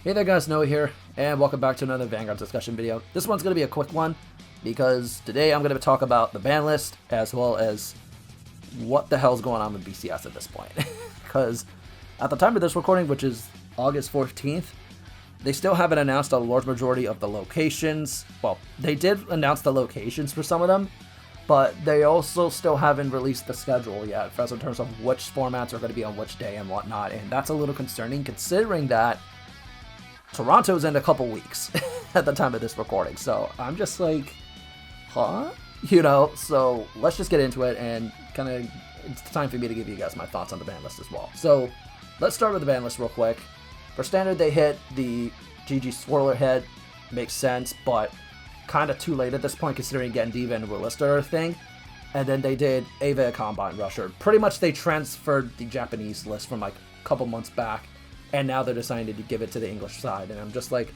Hey there guys, Noah here, and welcome back to another Vanguard discussion video. This one's going to be a quick one, because today I'm going to talk about the ban list, as well as what the hell's going on with BCS at this point. Because at the time of this recording, which is August 14th, they still haven't announced a large majority of the locations. Well, they did announce the locations for some of them, but they also still haven't released the schedule yet, in terms of which formats are going to be on which day and whatnot, and that's a little concerning considering that Toronto's in a couple weeks at the time of this recording, so I'm just like, huh? So let's just get into it, and it's time for me to give you guys my thoughts on the ban list as well. So let's start with the ban list real quick. For standard, they hit the GG Swirler hit, makes sense, but kind of too late at this point considering Gendiva and Willista are a thing. And then they did Ava Combine Rusher. Pretty much they transferred the Japanese list from like a couple months back, and now they're deciding to give it to the English side, and I'm just like,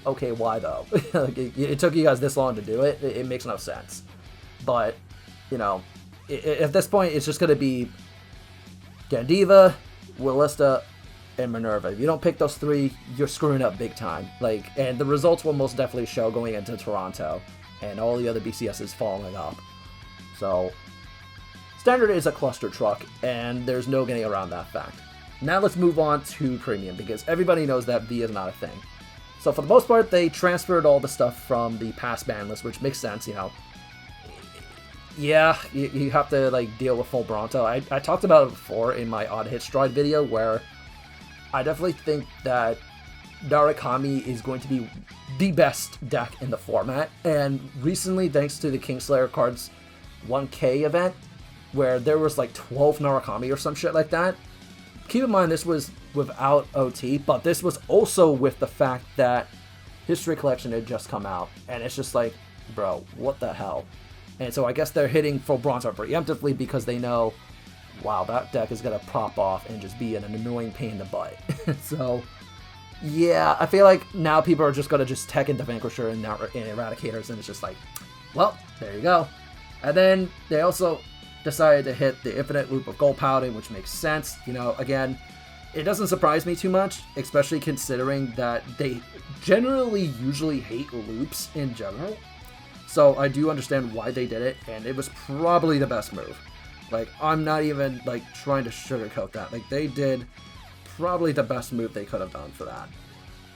okay, why though? Like, it took you guys this long to do it. It makes no sense. But, at this point, it's just going to be Gendiva, Willista, and Minerva. If you don't pick those three, you're screwing up big time. And the results will most definitely show going into Toronto, and all the other BCSs following up. So, Standard is a cluster truck, and there's no getting around that fact. Now let's move on to Premium, because everybody knows that V is not a thing. So for the most part, they transferred all the stuff from the past ban list, which makes sense, Yeah, you have to, deal with full Bronto. I talked about it before in my Odd Hit Stride video, where I definitely think that Narukami is going to be the best deck in the format. And recently, thanks to the KingSlayerCards 1K event, where there was 12 Narukami or some shit like that. Keep in mind, this was without OT, but this was also with the fact that History Collection had just come out, and it's just like, bro, what the hell? And so I guess they're hitting full Bronzer preemptively because they know, wow, that deck is going to pop off and just be an annoying pain in the butt. So, yeah, I feel like now people are just going to just tech into Vanquisher and Eradicators, and it's just like, well, there you go. And then they also decided to hit the infinite loop of gold pouting, which makes sense. Again, it doesn't surprise me too much, especially considering that they generally usually hate loops in general. So I do understand why they did it, and it was probably the best move. I'm not even trying to sugarcoat that. They did probably the best move they could have done for that.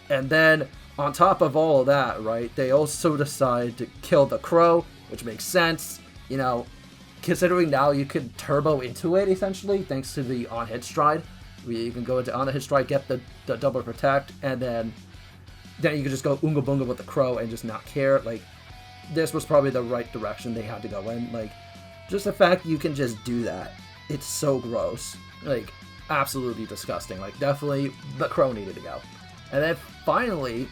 And then on top of all of that, right, they also decided to kill the Crow, which makes sense. Considering now you can turbo into it, essentially, thanks to the on-hit stride. You can go into on-hit stride, get the double protect, and then you can just go Oonga Boonga with the Crow and just not care. This was probably the right direction they had to go in. Just the fact you can just do that, it's so gross. Absolutely disgusting. Definitely the Crow needed to go. And then finally,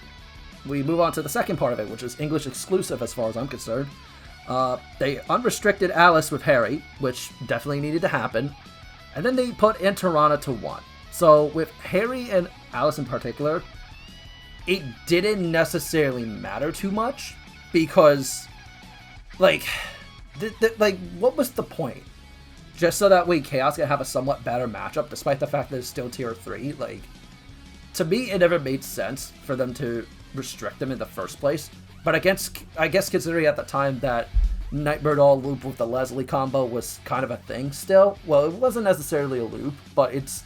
we move on to the second part of it, which is English exclusive as far as I'm concerned. They unrestricted Alice with Harry, which definitely needed to happen, and then they put Interana to 1. So with Harry and Alice in particular, it didn't necessarily matter too much, because, what was the point? Just so that way Chaos could have a somewhat better matchup, despite the fact that it's still tier 3, to me it never made sense for them to restrict them in the first place. But I guess considering at the time that Nightbird all loop with the Leslie combo was kind of a thing still. Well, it wasn't necessarily a loop, but it's,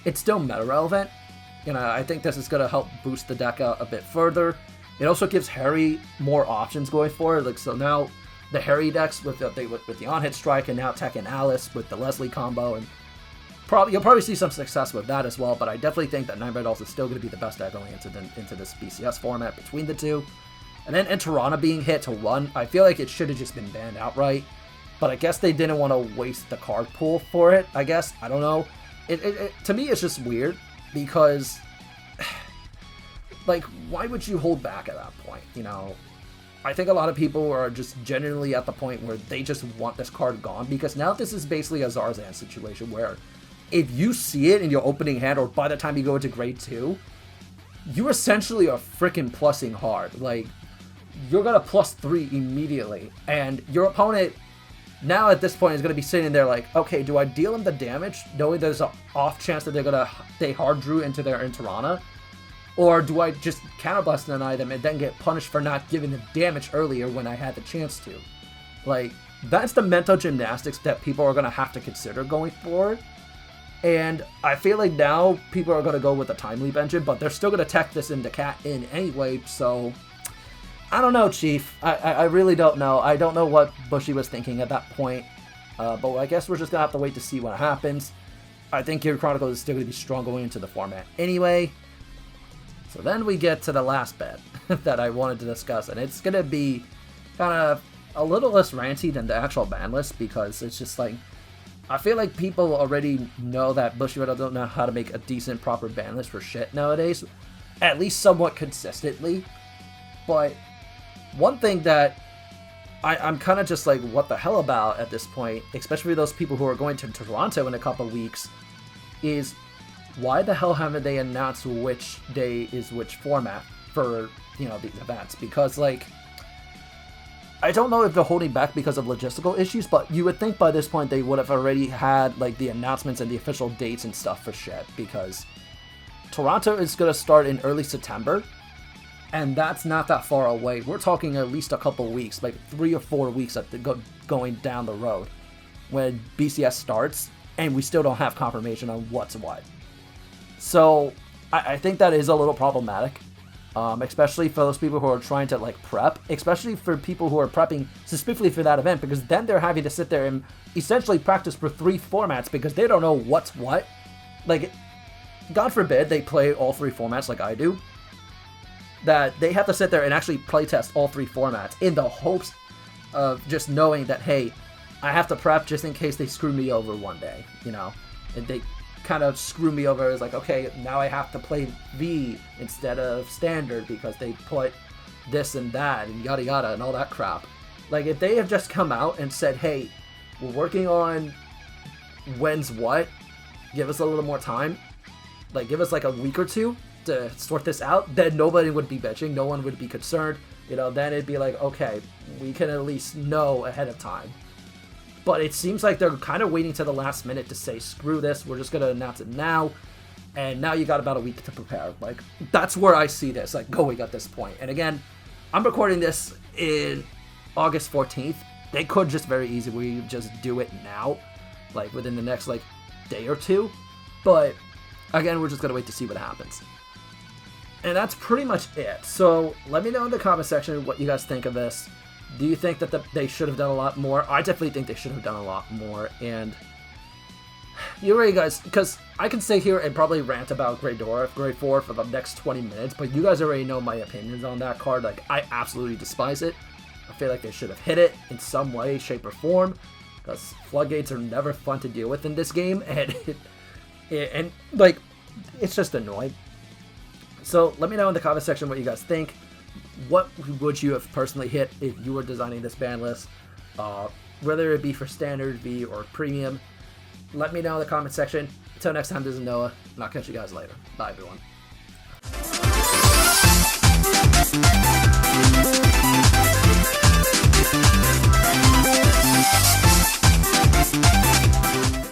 it's still meta relevant. I think this is going to help boost the deck out a bit further. It also gives Harry more options going forward. So now the Harry decks with the on-hit strike, and now Tech and Alice with the Leslie combo, and you'll probably see some success with that as well. But I definitely think that Nightbird also is still going to be the best deck going into this BCS format between the two. And then Interana being hit to 1, I feel like it should have just been banned outright. But I guess they didn't want to waste the card pool for it, I guess. I don't know. To me, it's just weird, because, why would you hold back at that point, I think a lot of people are just genuinely at the point where they just want this card gone, because now this is basically a Zarzan situation where if you see it in your opening hand, or by the time you go into grade 2, you essentially are freaking plussing hard. You're going to +3 immediately, and your opponent now at this point is going to be sitting there okay, do I deal them the damage, knowing there's an off chance that they hard drew into their Interana? Or do I just counterblast deny them and then get punished for not giving them damage earlier when I had the chance to? Like, that's the mental gymnastics that people are going to have to consider going forward. And I feel like now people are going to go with the time leap engine, but they're still going to tech this into cat in anyway, so I don't know, Chief. I really don't know. I don't know what Bushy was thinking at that point, but I guess we're just going to have to wait to see what happens. I think Hero Chronicles is still going to be strong going into the format anyway. So then we get to the last bit that I wanted to discuss, and it's going to be kind of a little less ranty than the actual ban list, because it's just like, I feel like people already know that Bushiroad don't know how to make a decent, proper ban list for shit nowadays, at least somewhat consistently. But one thing that I'm kind of just like, what the hell about at this point, especially those people who are going to Toronto in a couple weeks, is why the hell haven't they announced which day is which format for, you know, these events? Because, like, I don't know if they're holding back because of logistical issues, but you would think by this point they would have already had, like, the announcements and the official dates and stuff for shit, because Toronto is going to start in early September, and that's not that far away. We're talking at least a couple weeks, like 3 or 4 weeks going down the road when BCS starts, and we still don't have confirmation on what's what. So I think that is a little problematic, especially for those people who are trying to, like, prep, especially for people who are prepping specifically for that event, because then they're having to sit there and essentially practice for 3 formats because they don't know what's what. Like, God forbid they play all 3 formats like I do, that they have to sit there and actually playtest all 3 formats in the hopes of just knowing that, hey, I have to prep just in case they screw me over one day, you know? And they kind of screw me over as like, okay, now I have to play V instead of standard because they put this and that and yada yada and all that crap. Like, if they have just come out and said, hey, we're working on when's what, give us a little more time, like, give us like a week or 2 to sort this out, then nobody would be bitching, no one would be concerned, you know, then it'd be like, okay, we can at least know ahead of time. But it seems like they're kind of waiting to the last minute to say, screw this, we're just going to announce it now, and now you got about a week to prepare. Like, that's where I see this, like, going at this point. And again, I'm recording this in August 14th. They could just very easily just do it now, like, within the next, like, day or 2. But, again, we're just going to wait to see what happens. And that's pretty much it. So, let me know in the comment section what you guys think of this. Do you think that they should have done a lot more? I definitely think they should have done a lot more, and you ready, guys? Because I can stay here and probably rant about Grade 4 for the next 20 minutes, but you guys already know my opinions on that card. Like, I absolutely despise it. I feel like they should have hit it in some way, shape, or form, because floodgates are never fun to deal with in this game, and like, it's just annoying. So let me know in the comment section what you guys think. What would you have personally hit if you were designing this ban list, whether it be for standard, V, or premium? Let me know in the comment section. Until next time, this is Noah, and I'll catch you guys later. Bye, everyone.